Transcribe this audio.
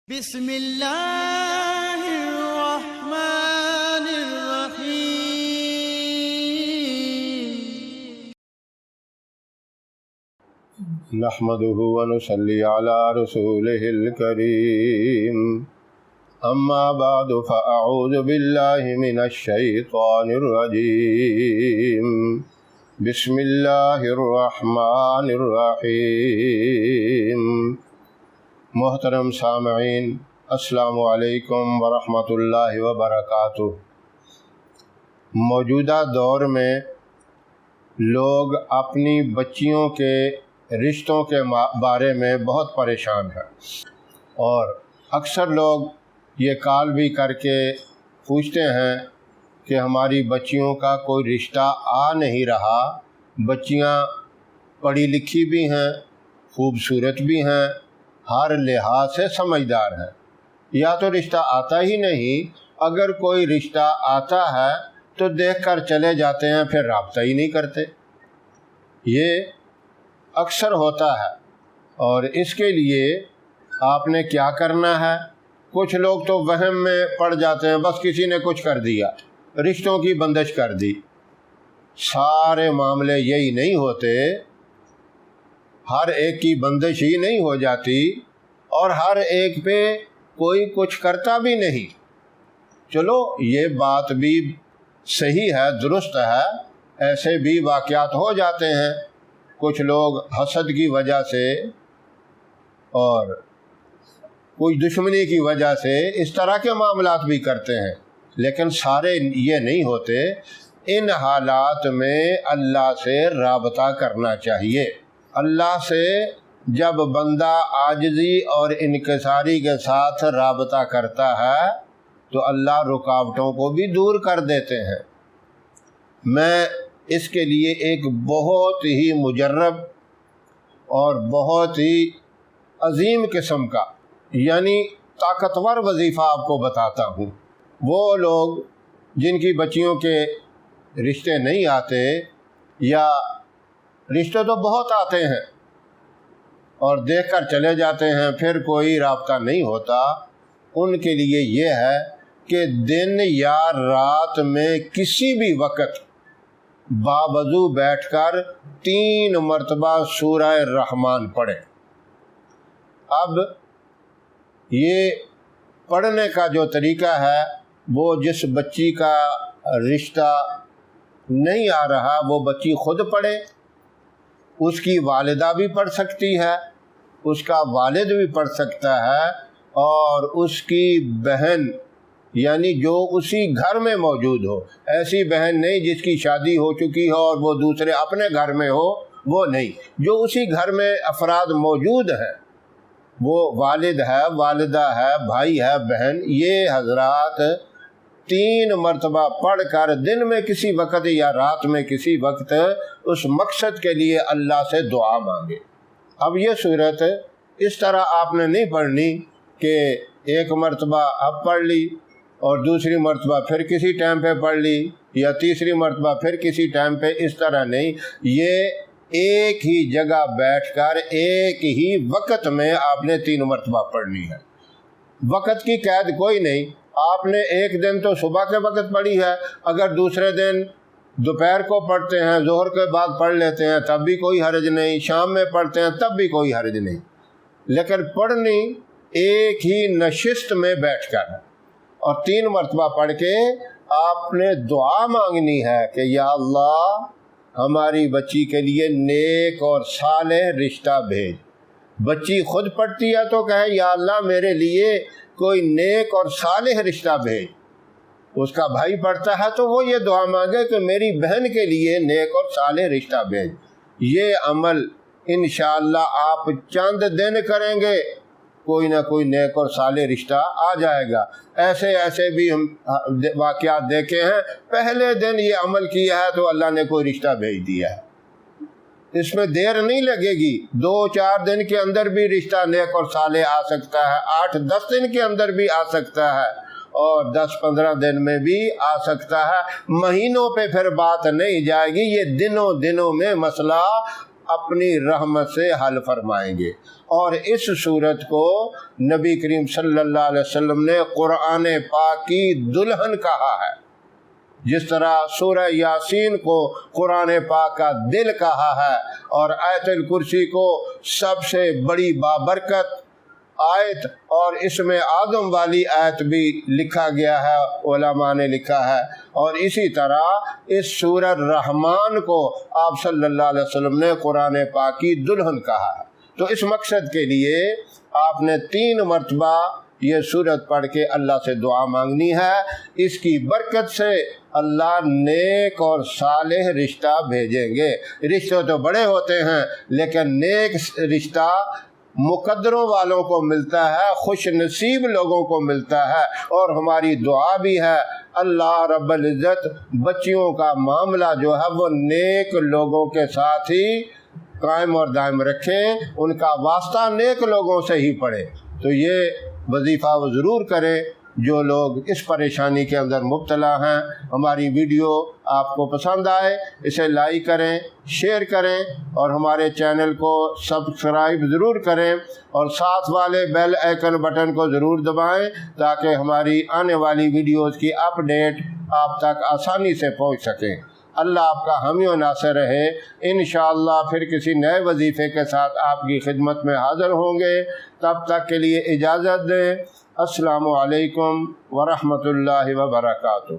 بسم اللہ الرحمن الرحیم نحمده ونصلي على رسوله الكريم اما بعد فاعوذ بالله من الشيطان الرجيم بسم الله الرحمن الرحيم محترم سامعین، السلام علیکم ورحمۃ اللہ وبرکاتہ۔ موجودہ دور میں لوگ اپنی بچیوں کے رشتوں کے بارے میں بہت پریشان ہیں، اور اکثر لوگ یہ کال بھی کر کے پوچھتے ہیں کہ ہماری بچیوں کا کوئی رشتہ آ نہیں رہا۔ بچیاں پڑھی لکھی بھی ہیں، خوبصورت بھی ہیں، ہر لحاظ سے سمجھدار ہیں، یا تو رشتہ آتا ہی نہیں، اگر کوئی رشتہ آتا ہے تو دیکھ کر چلے جاتے ہیں، پھر رابطہ ہی نہیں کرتے۔ یہ اکثر ہوتا ہے، اور اس کے لیے آپ نے کیا کرنا ہے؟ کچھ لوگ تو وہم میں پڑ جاتے ہیں، بس کسی نے کچھ کر دیا، رشتوں کی بندش کر دی۔ سارے معاملے یہی نہیں ہوتے، ہر ایک کی بندش ہی نہیں ہو جاتی، اور ہر ایک پہ کوئی کچھ کرتا بھی نہیں۔ چلو یہ بات بھی صحیح ہے، درست ہے، ایسے بھی واقعات ہو جاتے ہیں۔ کچھ لوگ حسد کی وجہ سے اور کچھ دشمنی کی وجہ سے اس طرح کے معاملات بھی کرتے ہیں، لیکن سارے یہ نہیں ہوتے۔ ان حالات میں اللہ سے رابطہ کرنا چاہیے۔ اللہ سے جب بندہ عاجزی اور انکساری کے ساتھ رابطہ کرتا ہے تو اللہ رکاوٹوں کو بھی دور کر دیتے ہیں۔ میں اس کے لیے ایک بہت ہی مجرب اور بہت ہی عظیم قسم کا یعنی طاقتور وظیفہ آپ کو بتاتا ہوں۔ وہ لوگ جن کی بچیوں کے رشتے نہیں آتے، یا رشتے تو بہت آتے ہیں اور دیکھ کر چلے جاتے ہیں، پھر کوئی رابطہ نہیں ہوتا، ان کے لیے یہ ہے کہ دن یا رات میں کسی بھی وقت باوضو بیٹھ کر 3 مرتبہ سورہ الرحمن پڑھیں۔ اب یہ پڑھنے کا جو طریقہ ہے، وہ جس بچی کا رشتہ نہیں آ رہا وہ بچی خود پڑھے، اس کی والدہ بھی پڑھ سکتی ہے، اس کا والد بھی پڑھ سکتا ہے، اور اس کی بہن یعنی جو اسی گھر میں موجود ہو۔ ایسی بہن نہیں جس کی شادی ہو چکی ہو اور وہ دوسرے اپنے گھر میں ہو، وہ نہیں، جو اسی گھر میں افراد موجود ہیں، وہ والد ہے، والدہ ہے، بھائی ہے، بہن، یہ حضرات 3 مرتبہ پڑھ کر دن میں کسی وقت یا رات میں کسی وقت اس مقصد کے لیے اللہ سے دعا مانگے۔ اب یہ صورت اس طرح آپ نے نہیں پڑھنی کہ ایک مرتبہ اب پڑھ لی اور دوسری مرتبہ پھر کسی ٹائم پہ پڑھ لی، یا تیسری مرتبہ پھر کسی ٹائم پہ، اس طرح نہیں۔ یہ ایک ہی جگہ بیٹھ کر ایک ہی وقت میں آپ نے 3 مرتبہ پڑھنی ہے۔ وقت کی قید کوئی نہیں۔ آپ نے ایک دن تو صبح کے وقت پڑھی ہے، اگر دوسرے دن دوپہر کو پڑھتے ہیں، ظہر کے بعد پڑھ لیتے ہیں، تب بھی کوئی حرج نہیں، شام میں پڑھتے ہیں تب بھی کوئی حرج نہیں، لیکن پڑھنی ایک ہی نشست میں بیٹھ کر، اور 3 مرتبہ پڑھ کے آپ نے دعا مانگنی ہے کہ یا اللہ ہماری بچی کے لیے نیک اور صالح رشتہ بھیج۔ بچی خود پڑھتی ہے تو کہے یا اللہ میرے لیے کوئی نیک اور صالح رشتہ بھیج۔ اس کا بھائی پڑھتا ہے تو وہ یہ دعا مانگے کہ میری بہن کے لیے نیک اور صالح رشتہ بھیج۔ یہ عمل انشاءاللہ آپ چند دن کریں گے، کوئی نہ کوئی نیک اور صالح رشتہ آ جائے گا۔ ایسے بھی ہم واقعات دیکھے ہیں، پہلے دن یہ عمل کیا ہے تو اللہ نے کوئی رشتہ بھیج دیا ہے۔ اس میں دیر نہیں لگے گی، 2-4 دن کے اندر بھی رشتہ نیک اور صالح آ سکتا ہے، 8-10 دن کے اندر بھی آ سکتا ہے، اور 10-15 دن میں بھی آ سکتا ہے۔ مہینوں پہ پھر بات نہیں جائے گی، یہ دنوں میں مسئلہ اپنی رحمت سے حل فرمائیں گے۔ اور اس صورت کو نبی کریم صلی اللہ علیہ وسلم نے قرآن پاک کی دلہن کہا ہے، جس طرح سورہ یاسین کو قرآن پاک کا دل کہا ہے، اور آیت الکرسی کو سب سے بڑی بابرکت آیت اور اسم اعظم والی آیت بھی لکھا گیا ہے، علماء نے لکھا ہے۔ اور اسی طرح اس سورہ الرحمن کو آپ صلی اللہ علیہ وسلم نے قرآن پاک کی دلہن کہا ہے۔ تو اس مقصد کے لیے آپ نے 3 مرتبہ یہ سورت پڑھ کے اللہ سے دعا مانگنی ہے۔ اس کی برکت سے اللہ نیک اور صالح رشتہ بھیجیں گے۔ رشتے تو بڑے ہوتے ہیں، لیکن نیک رشتہ مقدروں والوں کو ملتا ہے، خوش نصیب لوگوں کو ملتا ہے۔ اور ہماری دعا بھی ہے اللہ رب العزت بچیوں کا معاملہ جو ہے وہ نیک لوگوں کے ساتھ ہی قائم اور دائم رکھیں، ان کا واسطہ نیک لوگوں سے ہی پڑے۔ تو یہ وظیفہ وہ ضرور کریں جو لوگ اس پریشانی کے اندر مبتلا ہیں۔ ہماری ویڈیو آپ کو پسند آئے اسے لائک کریں، شیئر کریں، اور ہمارے چینل کو سبسکرائب ضرور کریں، اور ساتھ والے بیل آئیکن بٹن کو ضرور دبائیں تاکہ ہماری آنے والی ویڈیوز کی اپڈیٹ آپ تک آسانی سے پہنچ سکیں۔ اللہ آپ کا حامی و ناصر رہے۔ انشاءاللہ پھر کسی نئے وظیفے کے ساتھ آپ کی خدمت میں حاضر ہوں گے۔ تب تک کے لیے اجازت دیں۔ السلام علیکم ورحمۃ اللہ وبرکاتہ۔